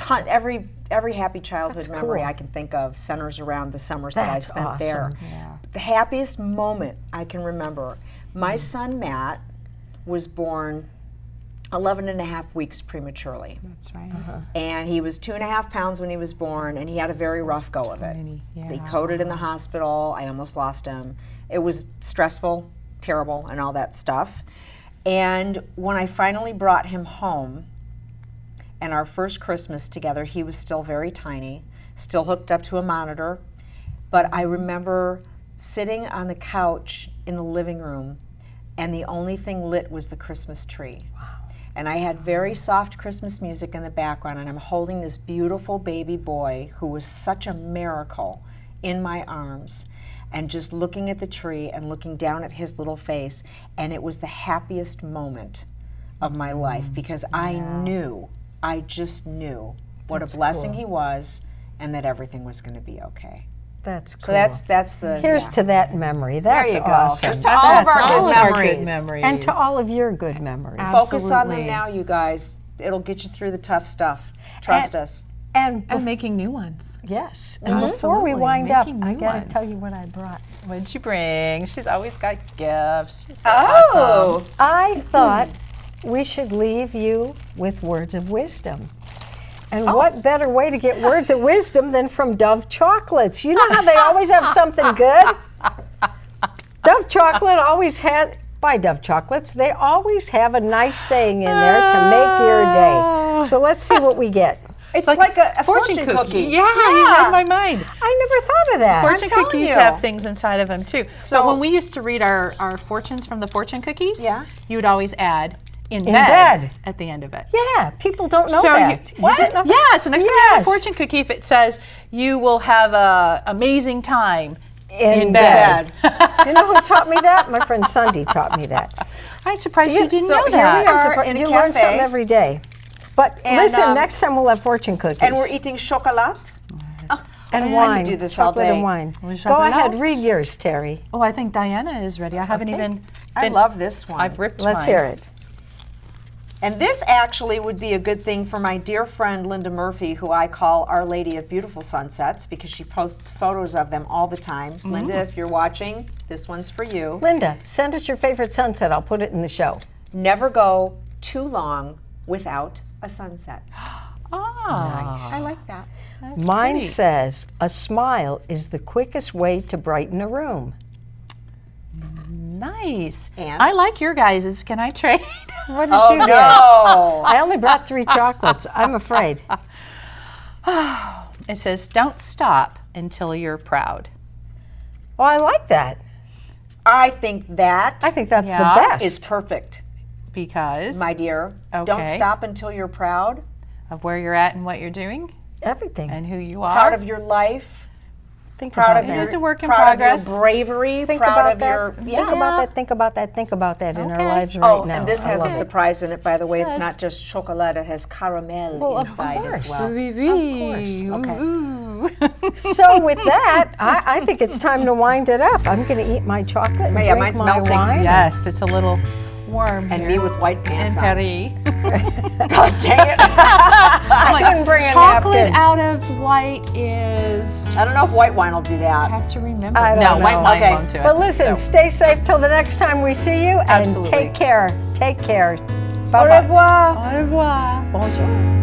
Speaker 2: Every happy childhood
Speaker 3: That's
Speaker 2: memory
Speaker 3: cool.
Speaker 2: I can think of centers around the summers that I
Speaker 3: That's
Speaker 2: spent there.
Speaker 3: awesome. Yeah.
Speaker 2: The happiest moment I can remember, my son Matt was born 11 and a half weeks prematurely.
Speaker 4: That's right.
Speaker 2: And he was 2.5 pounds when he was born, and he had a very rough go of it. They coded in the hospital. I almost lost him. It was stressful, terrible, and all that stuff. And when I finally brought him home, and our first Christmas together, he was still very tiny, still hooked up to a monitor. But I remember sitting on the couch in the living room, and the only thing lit was the Christmas tree. And I had very soft Christmas music in the background, and I'm holding this beautiful baby boy who was such a miracle in my arms, and just looking at the tree and looking down at his little face. And it was the happiest moment of my life, because I just knew what a blessing he was, and that everything was going to be okay.
Speaker 3: That's cool.
Speaker 2: So that's the
Speaker 3: Here's to that memory. That's
Speaker 2: there you go.
Speaker 3: awesome.
Speaker 2: Here's to all of our
Speaker 4: All
Speaker 2: good
Speaker 4: of our
Speaker 2: memories.
Speaker 4: good memories.
Speaker 3: And to all of your good memories.
Speaker 2: Focus on them
Speaker 4: Absolutely.
Speaker 2: now, you guys. It'll get you through the tough stuff. Trust us.
Speaker 3: And
Speaker 4: And making new ones.
Speaker 3: yes. And before we
Speaker 4: Absolutely.
Speaker 3: wind up,
Speaker 4: Making
Speaker 3: I
Speaker 4: new
Speaker 3: got to
Speaker 4: ones.
Speaker 3: tell you what I brought.
Speaker 4: What did she bring? She's always got gifts. She's so awesome.
Speaker 3: I thought we should leave you with words of wisdom. And what better way to get words of wisdom than from Dove Chocolates? You know how they always have something good? Dove Chocolate always has, by Dove Chocolates, they always have a nice saying in there to make your day. So let's see what we get.
Speaker 2: It's like a fortune cookie.
Speaker 4: Yeah, you read my mind.
Speaker 3: I never thought of that.
Speaker 4: Fortune
Speaker 2: telling
Speaker 4: cookies
Speaker 2: you.
Speaker 4: have things inside of them too.
Speaker 2: So-
Speaker 4: So when we used to read our fortunes from the fortune cookies,
Speaker 2: Yeah.
Speaker 4: you would always add in
Speaker 3: bed.
Speaker 4: at the end of it.
Speaker 3: Yeah, people don't know
Speaker 4: So
Speaker 3: that.
Speaker 4: you,
Speaker 3: didn't know that?
Speaker 4: yeah, so next time you have a
Speaker 3: Yes.
Speaker 4: fortune cookie, if it says you will have a amazing time
Speaker 3: In
Speaker 4: bed.
Speaker 3: You know who taught me that? My friend Sunday taught me that.
Speaker 4: I'm surprised you didn't
Speaker 2: so
Speaker 4: know
Speaker 2: here
Speaker 4: that.
Speaker 2: we are.
Speaker 3: Surprised-
Speaker 2: in a
Speaker 3: you learn
Speaker 2: cafe.
Speaker 3: something every day. But
Speaker 2: And,
Speaker 3: listen, next time we'll have fortune cookies.
Speaker 2: And we're eating chocolat.
Speaker 3: and
Speaker 2: I
Speaker 3: wine.
Speaker 2: could do this all
Speaker 3: chocolate
Speaker 2: day.
Speaker 3: and wine.
Speaker 4: We
Speaker 3: Go ahead,
Speaker 4: chocolate?
Speaker 3: read yours, Terry.
Speaker 4: Oh, I think Diana is ready. I haven't even.
Speaker 2: I love this one.
Speaker 4: I've ripped
Speaker 3: Let's
Speaker 4: mine.
Speaker 3: hear it.
Speaker 2: And this actually would be a good thing for my dear friend Linda Murphy, who I call Our Lady of Beautiful Sunsets, because she posts photos of them all the time. Linda, if you're watching, this one's for you.
Speaker 3: Linda, send us your favorite sunset. I'll put it in the show.
Speaker 2: Never go too long without a sunset.
Speaker 4: Ah,
Speaker 2: I like that.
Speaker 4: that's
Speaker 3: Mine
Speaker 4: pretty.
Speaker 3: says, a smile is the quickest way to brighten a room.
Speaker 4: Nice.
Speaker 2: And?
Speaker 4: I like your guys's. Can I trade?
Speaker 3: What did
Speaker 2: Oh,
Speaker 3: you get?
Speaker 2: no.
Speaker 3: I only brought 3 chocolates. I'm afraid.
Speaker 4: It says, "Don't stop until you're proud."
Speaker 3: Oh, I like that.
Speaker 2: I think that
Speaker 3: I think that's
Speaker 4: Yeah.
Speaker 3: the best.
Speaker 2: is perfect,
Speaker 4: Because
Speaker 2: my dear. Don't
Speaker 4: Okay.
Speaker 2: stop until you're proud,
Speaker 4: of where you're at and what you're doing
Speaker 3: everything.
Speaker 4: and who you are.
Speaker 2: proud of your life,
Speaker 3: Think
Speaker 2: proud
Speaker 3: about
Speaker 2: of
Speaker 3: that.
Speaker 2: your,
Speaker 4: It is a work in
Speaker 2: proud
Speaker 4: progress.
Speaker 2: of your bravery,
Speaker 3: Think
Speaker 2: proud
Speaker 3: about
Speaker 2: of
Speaker 3: that.
Speaker 2: your
Speaker 3: Think about that. Think about that. Think about that in our
Speaker 4: Okay.
Speaker 3: lives right
Speaker 2: Oh,
Speaker 3: now.
Speaker 2: and this
Speaker 3: I
Speaker 2: has a
Speaker 3: love it.
Speaker 2: surprise in it, by the way. It's
Speaker 4: does.
Speaker 2: not just chocolate; it has caramel
Speaker 3: Well, of
Speaker 2: inside as
Speaker 3: course.
Speaker 2: well.
Speaker 3: Okay.
Speaker 4: Ooh.
Speaker 3: So with that, I think it's time to wind it up. I'm going to eat my chocolate and
Speaker 2: Yeah,
Speaker 3: drink
Speaker 2: mine's
Speaker 3: my
Speaker 2: melting.
Speaker 3: wine.
Speaker 4: Yes, it's a little warm
Speaker 2: And
Speaker 4: here.
Speaker 2: me with white
Speaker 4: in
Speaker 2: pants on.
Speaker 4: Paris.
Speaker 2: God dang it!
Speaker 4: I'm like,
Speaker 3: couldn't bring a
Speaker 4: chocolate
Speaker 3: napkin.
Speaker 4: out of white is.
Speaker 2: I don't know if white wine will do
Speaker 4: I
Speaker 2: that.
Speaker 4: have to remember.
Speaker 3: I don't
Speaker 4: no,
Speaker 3: know.
Speaker 4: white wine
Speaker 2: Okay.
Speaker 4: won't do it.
Speaker 3: But listen,
Speaker 4: So,
Speaker 3: stay safe till the next time we see you, and
Speaker 4: Absolutely.
Speaker 3: take care. Take care.
Speaker 2: Au
Speaker 3: Bye-bye.
Speaker 2: revoir.
Speaker 4: au revoir.
Speaker 3: Bonjour.